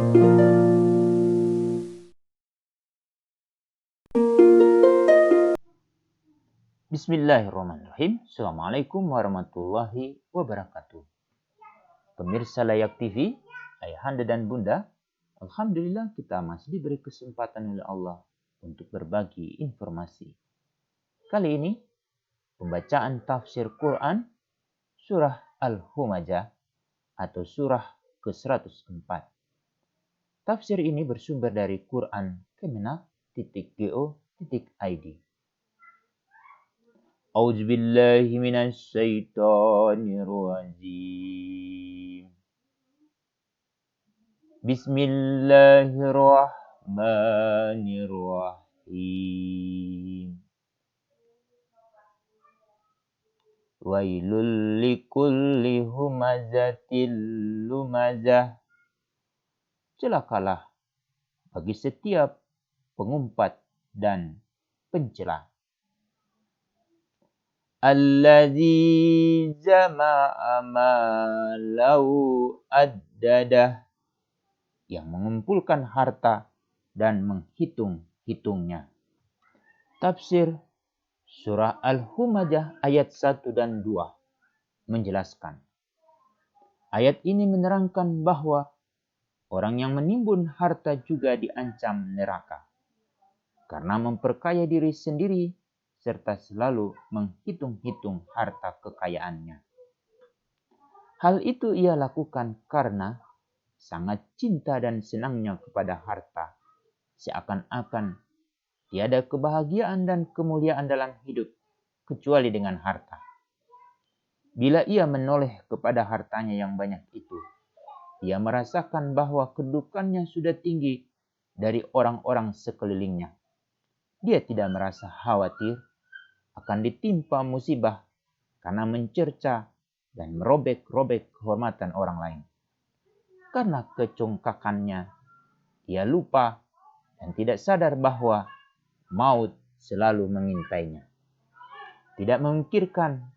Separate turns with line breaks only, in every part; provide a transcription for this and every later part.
Bismillahirrahmanirrahim. Assalamualaikum warahmatullahi wabarakatuh. Pemirsa Layak TV, ayahanda dan bunda, alhamdulillah kita masih diberi kesempatan oleh Allah untuk berbagi informasi. Kali ini, pembacaan tafsir Quran surah Al-Humazah atau surah ke-104. Tafsir ini bersumber dari quran.kemenak.go.id. A'udzu billahi minasy syaithanir rajim. Bismillahirrahmanirrahim. Wailul likulli humazatil lumazah. Celakalah bagi setiap pengumpat dan pencela. Allazi jama'a malahu addadah, yang mengumpulkan harta dan menghitung-hitungnya. Tafsir surah Al-Humazah ayat 1 dan 2 menjelaskan. Ayat ini menerangkan bahwa orang yang menimbun harta juga diancam neraka karena memperkaya diri sendiri serta selalu menghitung-hitung harta kekayaannya. Hal itu ia lakukan karena sangat cinta dan senangnya kepada harta, seakan-akan tiada kebahagiaan dan kemuliaan dalam hidup kecuali dengan harta. Bila ia menoleh kepada hartanya yang banyak itu, ia merasakan bahwa kedudukannya sudah tinggi dari orang-orang sekelilingnya. Dia tidak merasa khawatir akan ditimpa musibah karena mencerca dan merobek-robek kehormatan orang lain. Karena kecongkakannya, ia lupa dan tidak sadar bahwa maut selalu mengintainya. Tidak memikirkan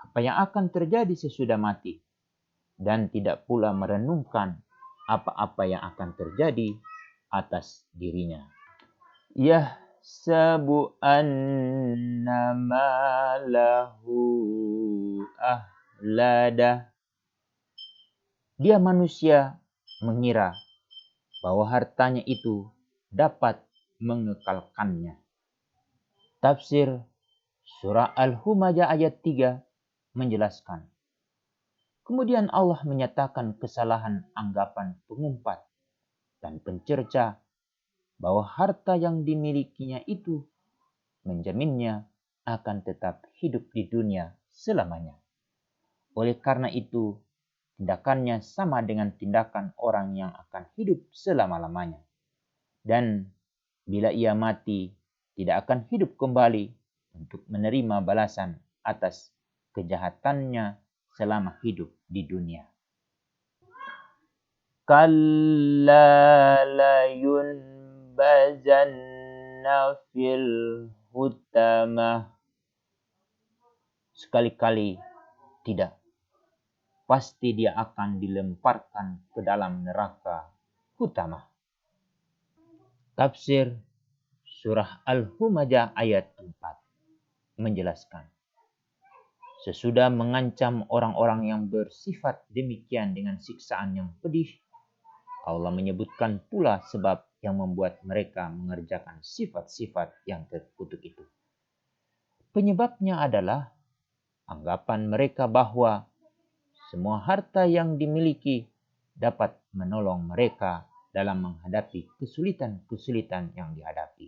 apa yang akan terjadi sesudah mati, dan tidak pula merenungkan apa-apa yang akan terjadi atas dirinya. Yahsabu annama lahu ahladah. Dia manusia mengira bahwa hartanya itu dapat mengekalkannya. Tafsir surah Al-Humazah ayat 3 menjelaskan. Kemudian Allah menyatakan kesalahan anggapan pengumpat dan pencerca bahwa harta yang dimilikinya itu menjaminnya akan tetap hidup di dunia selamanya. Oleh karena itu, tindakannya sama dengan tindakan orang yang akan hidup selama-lamanya. Dan bila ia mati, tidak akan hidup kembali untuk menerima balasan atas kejahatannya selama hidup di dunia. Kalla layunbazanna fil hutamah. Sekali-kali tidak. Pasti dia akan dilemparkan ke dalam neraka hutamah. Tafsir surah Al-Humazah ayat 4 menjelaskan. Sesudah mengancam orang-orang yang bersifat demikian dengan siksaan yang pedih, Allah menyebutkan pula sebab yang membuat mereka mengerjakan sifat-sifat yang terkutuk itu. Penyebabnya adalah anggapan mereka bahwa semua harta yang dimiliki dapat menolong mereka dalam menghadapi kesulitan-kesulitan yang dihadapi.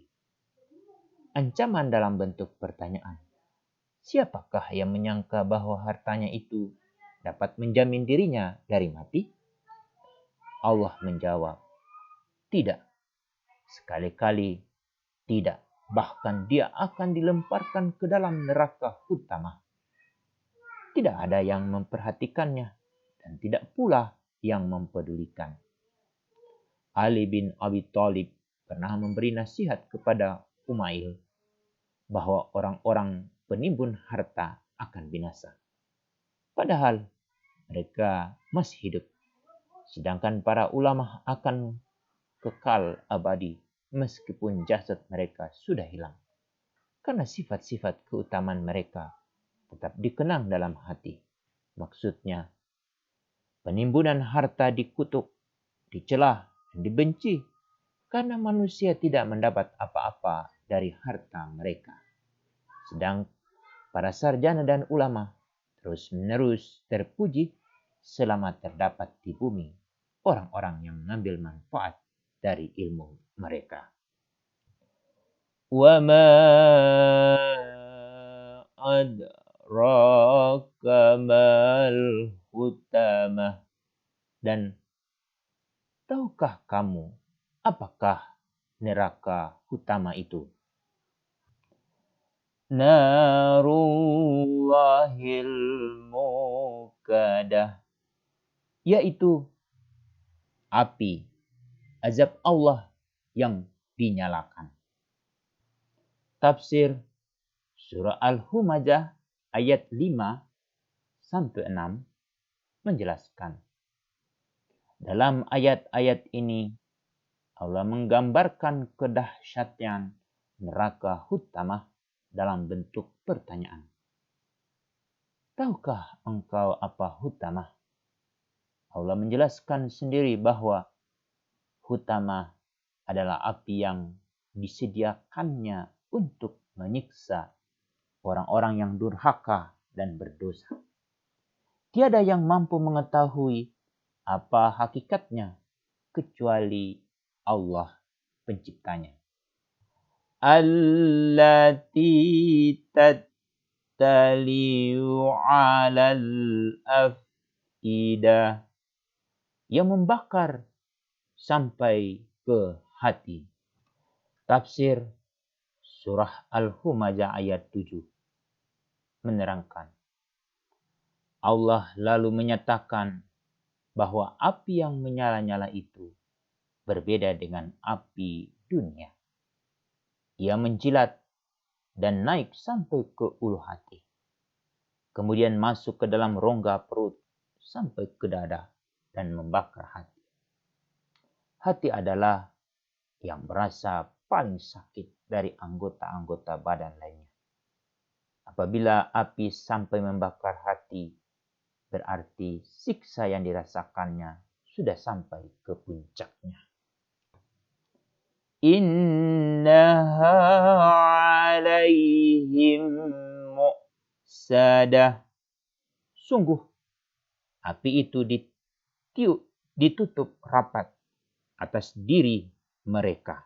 Ancaman dalam bentuk pertanyaan. Siapakah yang menyangka bahwa hartanya itu dapat menjamin dirinya dari mati? Allah menjawab, tidak. Sekali-kali tidak. Bahkan dia akan dilemparkan ke dalam neraka hutamah. Tidak ada yang memperhatikannya dan tidak pula yang mempedulikan. Ali bin Abi Thalib pernah memberi nasihat kepada Umail bahwa orang-orang penimbun harta akan binasa. Padahal mereka masih hidup. Sedangkan para ulama akan kekal abadi meskipun jasad mereka sudah hilang. Karena sifat-sifat keutamaan mereka tetap dikenang dalam hati. Maksudnya, penimbunan harta dikutuk, dicela, dan dibenci karena manusia tidak mendapat apa-apa dari harta mereka. Sedang para sarjana dan ulama terus-menerus terpuji selama terdapat di bumi orang-orang yang mengambil manfaat dari ilmu mereka. Wa ma adraka mal hutamah. Dan tahukah kamu apakah neraka hutama itu? Narullahil muqadah, yaitu api azab Allah yang dinyalakan. Tafsir surah Al-Humazah ayat 5-6 menjelaskan. Dalam ayat-ayat ini Allah menggambarkan kedahsyatan neraka hutamah dalam bentuk pertanyaan. Tahukah engkau apa hutamah? Allah menjelaskan sendiri bahwa hutamah adalah api yang disediakannya untuk menyiksa orang-orang yang durhaka dan berdosa. Tiada yang mampu mengetahui apa hakikatnya kecuali Allah penciptanya. Allati tattali'u 'alal afidah, yang membakar sampai ke hati. Tafsir surah Al-Humazah ayat 7 menerangkan. Allah lalu menyatakan bahwa api yang menyala-nyala itu berbeda dengan api dunia. Ia menjilat dan naik sampai ke ulu hati. Kemudian masuk ke dalam rongga perut sampai ke dada dan membakar hati. Hati adalah yang merasa paling sakit dari anggota-anggota badan lainnya. Apabila api sampai membakar hati, berarti siksa yang dirasakannya sudah sampai ke puncaknya. Innaha 'alaihim mu'sadah. Sungguh, api itu ditutup rapat atas diri mereka.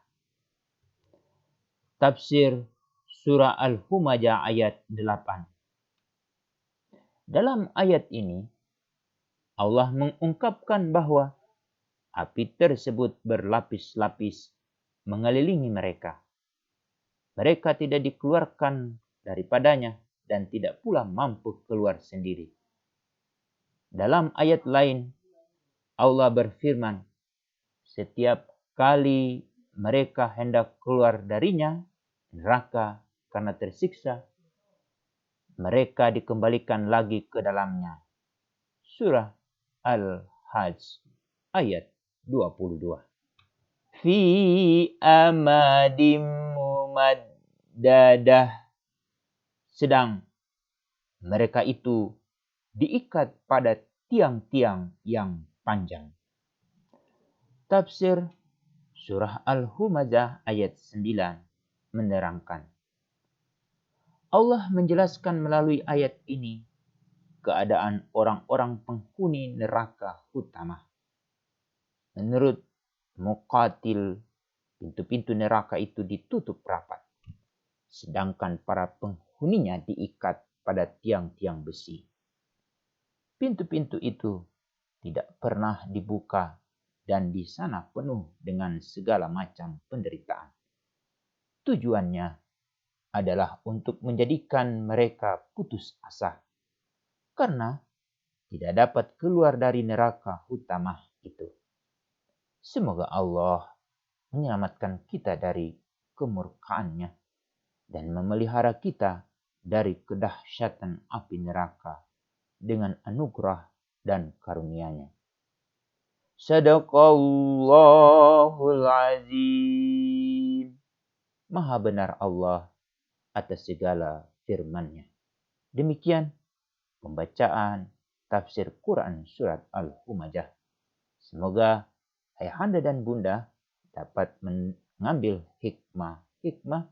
Tafsir surah Al-Humazah ayat 8. Dalam ayat ini, Allah mengungkapkan bahwa api tersebut berlapis-lapis mengelilingi mereka. Mereka tidak dikeluarkan daripadanya dan tidak pula mampu keluar sendiri. Dalam ayat lain, Allah berfirman, setiap kali mereka hendak keluar darinya, neraka, karena tersiksa, mereka dikembalikan lagi ke dalamnya. Surah Al-Hajj ayat 22. Fi amadim mumaddadah. Sedang mereka itu diikat pada tiang-tiang yang panjang. Tafsir surah Al-Humazah ayat 9 menerangkan. Allah menjelaskan melalui ayat ini keadaan orang-orang penghuni neraka hutamah. Menurut Muqatil, pintu-pintu neraka itu ditutup rapat, sedangkan para penghuninya diikat pada tiang-tiang besi. Pintu-pintu itu tidak pernah dibuka dan di sana penuh dengan segala macam penderitaan. Tujuannya adalah untuk menjadikan mereka putus asa karena tidak dapat keluar dari neraka hutamah itu. Semoga Allah menyelamatkan kita dari kemurkaannya dan memelihara kita dari kedahsyatan api neraka dengan anugerah dan karunia-Nya. Sadaqallahul azim. Maha benar Allah atas segala firman-Nya. Demikian pembacaan tafsir Quran Surat Al-Humazah. Semoga ayahanda dan bunda dapat mengambil hikmah-hikmah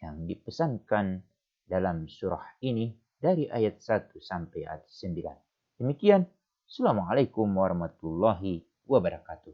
yang dipesankan dalam surah ini dari ayat 1 sampai ayat 9. Demikian, Assalamualaikum warahmatullahi wabarakatuh.